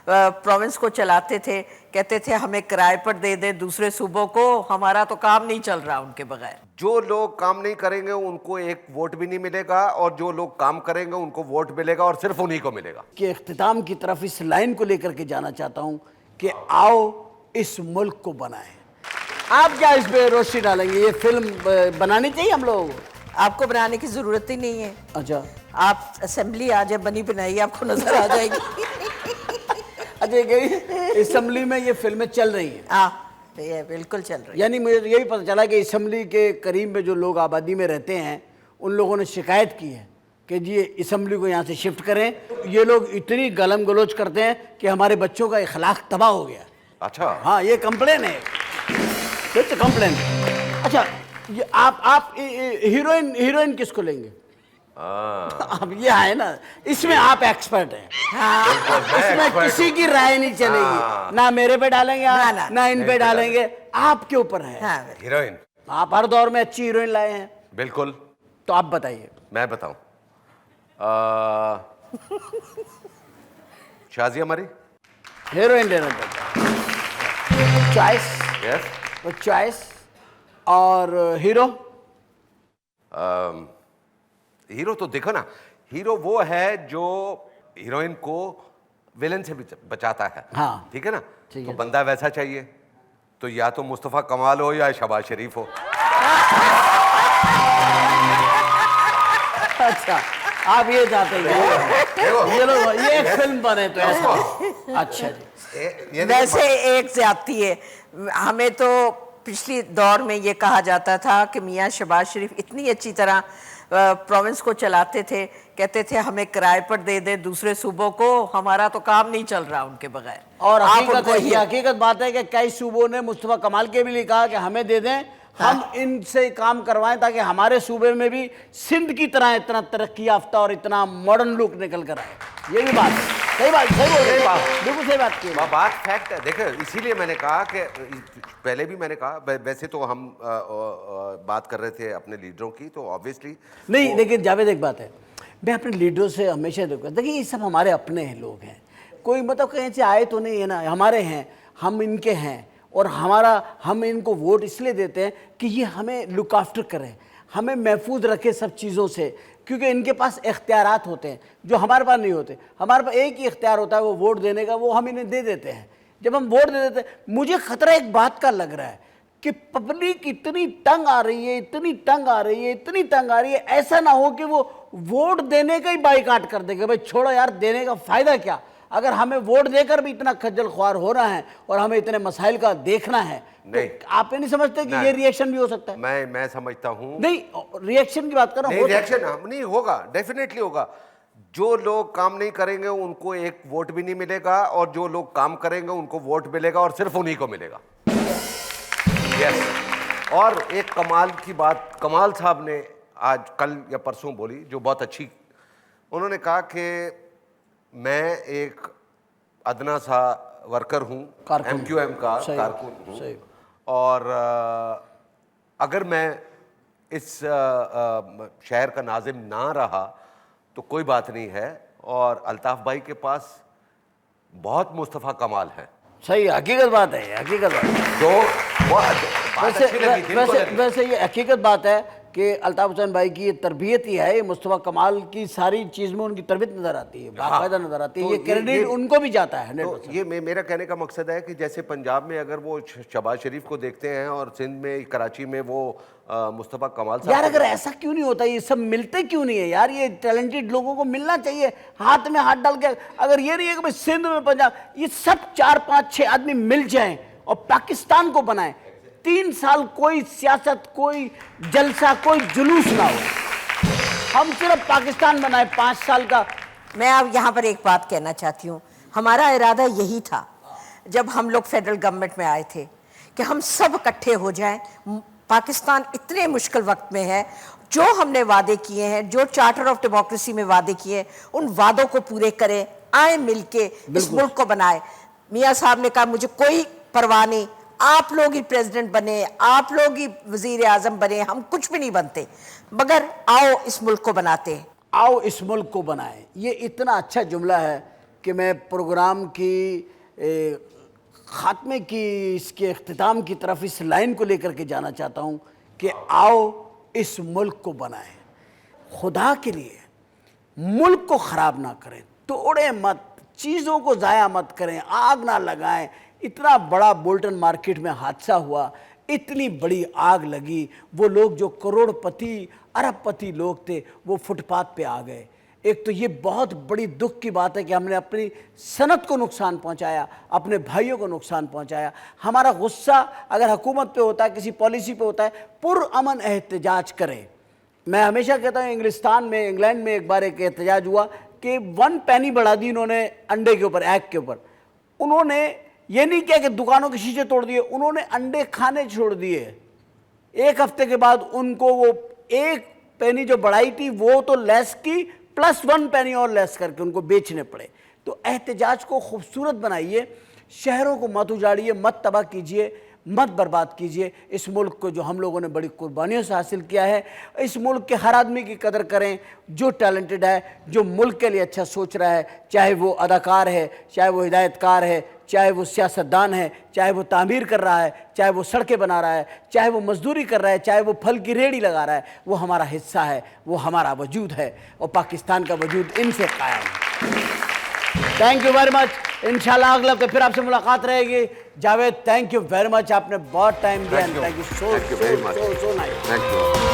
Province को चलाते थे, कहते थे हमें किराए पर दे दे दूसरे सूबों को, हमारा तो काम नहीं चल रहा उनके बगैर। जो लोग काम नहीं करेंगे उनको एक वोट भी नहीं मिलेगा, और जो लोग काम करेंगे उनको वोट मिलेगा, और सिर्फ उन्हीं को मिलेगा। कि इख्तिताम की तरफ इस लाइन को लेकर के जाना चाहता हूं कि आओ इस मुल्क को बनाएं। आप क्या इस पे रोशनी डालेंगे? ये फिल्म बनानी चाहिए हम लोगों को? आपको बनाने की जरूरत ही नहीं है। अच्छा, आप असेंबली आ जाए बनी बनाई, आपको नजर आ जाएगी। अच्छा, असेंबली में ये फिल्में चल रही हैं? हाँ, ये बिल्कुल चल रही है। यानी मुझे यही पता चला कि असेंबली के करीब में जो लोग आबादी में रहते हैं उन लोगों ने शिकायत की है कि जी असेंबली को यहाँ से शिफ्ट करें। ये लोग इतनी गलम गलोच करते हैं कि हमारे बच्चों का इखलाक तबाह हो गया। अच्छा, हाँ, ये कंप्लेन है, कंप्लेन। अच्छा, ये आप हीरोइन किसको लेंगे? अब ये है ना, इसमें आप एक्सपर्ट हैं। हाँ, इसमें किसी की राय नहीं चलेगी, ना मेरे पे डालेंगे ना इन पे डालेंगे, आपके ऊपर है। हाँ, हीरोइन आप हर दौर में अच्छी हीरोइन लाए हैं। बिल्कुल। तो आप बताइए। मैं बताऊं, शाजिया मरी हीरोइन लेना पड़ता, चॉइस। यस। तो चॉइस और हीरो? हीरो तो देखो ना, हीरो वो है जो हीरोइन को विलन से बचाता है। हाँ, ठीक है ना? ठीक तो है। बंदा वैसा चाहिए, तो या तो मुस्तफा कमाल हो या शहबाज शरीफ हो। अच्छा, आप ये चाहते हैं ये लोग ये एक फिल्म बने तो ऐसा। अच्छा जी। वैसे एक ज्यादती है, हमें तो पिछली दौर में ये कहा जाता था कि मियाँ शहबाज शरीफ इतनी अच्छी तरह प्रोविंस को चलाते थे, कहते थे हमें किराए पर दे दे दूसरे सूबों को, हमारा तो काम नहीं चल रहा उनके बगैर। और हकीकत बात है कि कई सूबों ने मुस्तफा कमाल के भी लिए कहा कि हमें दे दें, हम इनसे काम करवाएं ताकि हमारे सूबे में भी सिंध की तरह इतना तरक्की याफ्ता और इतना मॉडर्न लुक निकल कर आए। ये भी बात है, सही बात, बिल्कुल सही बात की बात फैक्ट है। देखो, इसीलिए मैंने कहा कि पहले भी मैंने कहा, वैसे तो हम बात कर रहे थे अपने लीडरों की, तो ऑब्वियसली नहीं, लेकिन जावेद एक बात है, मैं अपने लीडरों से हमेशा देखिए ये सब हमारे अपने हैं, लोग हैं, कोई मतलब कहीं से आए तो नहीं है ना, हमारे हैं, हम इनके हैं, और हम इनको वोट इसलिए देते हैं कि ये हमें लुक आफ्टर करें, हमें महफूज रखे सब चीज़ों से, क्योंकि इनके पास इख्तियारात होते हैं जो हमारे पास नहीं होते। हमारे पास एक ही इख्तियार होता है वो वोट देने का, वो हम इन्हें दे देते हैं। जब हम वोट दे देते हैं, मुझे ख़तरा एक बात का लग रहा है कि पब्लिक इतनी तंग आ रही है, इतनी तंग आ रही है, इतनी तंग आ रही है, ऐसा ना हो कि वो वोट देने का ही बाइकाट कर देगा। भाई छोड़ो यार, देने का फ़ायदा क्या, अगर हमें वोट देकर भी इतना खज्जल ख्वार हो रहा है और हमें इतने मसाइल का देखना है, नहीं, तो आप ये नहीं समझते कि ये रिएक्शन भी हो सकता है? मैं समझता हूं। नहीं, रिएक्शन की बात कर रहा हूं। रिएक्शन नहीं होगा, डेफिनेटली होगा। जो लोग काम नहीं करेंगे उनको एक वोट भी नहीं मिलेगा, और जो लोग काम करेंगे उनको वोट मिलेगा, और सिर्फ उन्हीं को मिलेगा। यस। और एक कमाल की बात कमाल साहब ने आज कल या परसों बोली, जो बहुत अच्छी। उन्होंने कहा कि मैं एक अदना सा वर्कर हूँ, MQM का कारकुन हूँ, और अगर मैं इस शहर का नाजिम ना रहा तो कोई बात नहीं है, और अल्ताफ़ भाई के पास बहुत मुस्तफ़ा कमाल है। सही, हकीकत बात है, हकीकत बात है। वैसे ये हकीकत बात है कि अल्ताफ़ हुसैन भाई की ये तरबियत ही है, ये मुस्तफ़ा कमाल की सारी चीज़ में उनकी तरबियत नज़र आती है, बाकायदा नज़र आती है। ये क्रेडिट उनको भी जाता है। तो ये मेरा कहने का मकसद है कि जैसे पंजाब में अगर वो शहबाज शरीफ को देखते हैं, और सिंध में कराची में वो मुस्तफ़ा कमाल साहब, यार अगर ऐसा क्यों नहीं होता, ये सब मिलते क्यों नहीं है यार? ये टैलेंटेड लोगों को मिलना चाहिए, हाथ में हाथ डाल के। अगर ये नहीं है कि भाई सिंध में, पंजाब, ये सब 4 5 6 आदमी मिल जाएं और पाकिस्तान को बनाएं, 3 साल कोई सियासत, कोई जलसा, कोई जुलूस ना हो, हम सिर्फ पाकिस्तान बनाए 5 साल का। मैं अब यहाँ पर एक बात कहना चाहती हूँ, हमारा इरादा यही था जब हम लोग फेडरल गवर्नमेंट में आए थे कि हम सब इकट्ठे हो जाएं। पाकिस्तान इतने मुश्किल वक्त में है, जो हमने वादे किए हैं, जो चार्टर ऑफ डेमोक्रेसी में वादे किए, उन वादों को पूरे करें, आए मिलके इस मुल्क को बनाए। मियाँ साहब ने कहा मुझे कोई परवाह नहीं, आप लोग ही प्रेसिडेंट बने, आप लोग ही वजीर आजम बने, हम कुछ भी नहीं बनते, मगर आओ इस मुल्क को बनाते हैं। आओ इस मुल्क को बनाएं, ये इतना अच्छा जुमला है कि मैं प्रोग्राम की ख़ात्मे की इसके अख्तिताम की तरफ इस लाइन को लेकर के जाना चाहता हूँ कि आओ इस मुल्क को बनाएं, खुदा के लिए मुल्क को ख़राब ना करें, तोड़े मत, चीज़ों को ज़ाया मत करें, आग ना लगाएं। इतना बड़ा बोल्टन मार्केट में हादसा हुआ, इतनी बड़ी आग लगी, वो लोग जो करोड़पति अरबपति लोग थे वो फुटपाथ पे आ गए। एक तो ये बहुत बड़ी दुख की बात है कि हमने अपनी सनत को नुकसान पहुंचाया, अपने भाइयों को नुकसान पहुंचाया। हमारा गुस्सा अगर हुकूमत पे होता है, किसी पॉलिसी पे होता है, पुरअमन एहतजाज करें। मैं हमेशा कहता हूँ इंग्लैंड में एक बार एक एहतजाज हुआ कि 1 पैनी बढ़ा दी इन्होंने अंडे के ऊपर, एग के ऊपर। उन्होंने ये नहीं किया कि दुकानों के शीशे तोड़ दिए, उन्होंने अंडे खाने छोड़ दिए। 1 हफ्ते के बाद उनको वो 1 पैनी जो बढ़ाई थी वो तो लेस की, प्लस 1 पैनी और लेस करके उनको बेचने पड़े। तो एहतजाज को खूबसूरत बनाइए, शहरों को मत उजाड़िए, मत तबाह कीजिए, मत बर्बाद कीजिए। इस मुल्क को जो हम लोगों ने बड़ी कुर्बानियों से हासिल किया है, इस मुल्क के हर आदमी की कदर करें जो टैलेंटेड है, जो मुल्क के लिए अच्छा सोच रहा है, चाहे वो अदाकार है, चाहे वो हिदायतकार है, चाहे वो सियासतदान है, चाहे वो तामीर कर रहा है, चाहे वो सड़कें बना रहा है, चाहे वो मजदूरी कर रहा है, चाहे वो फल की रेहड़ी लगा रहा है, वो हमारा हिस्सा है, वो हमारा वजूद है और पाकिस्तान का वजूद इनसे कायम है। Thank you very much. इंशाल्लाह अगला हफ्ते फिर आपसे मुलाकात रहेगी। Javed, thank you very much, आपने बहुत टाइम दिया। Thank you so nice.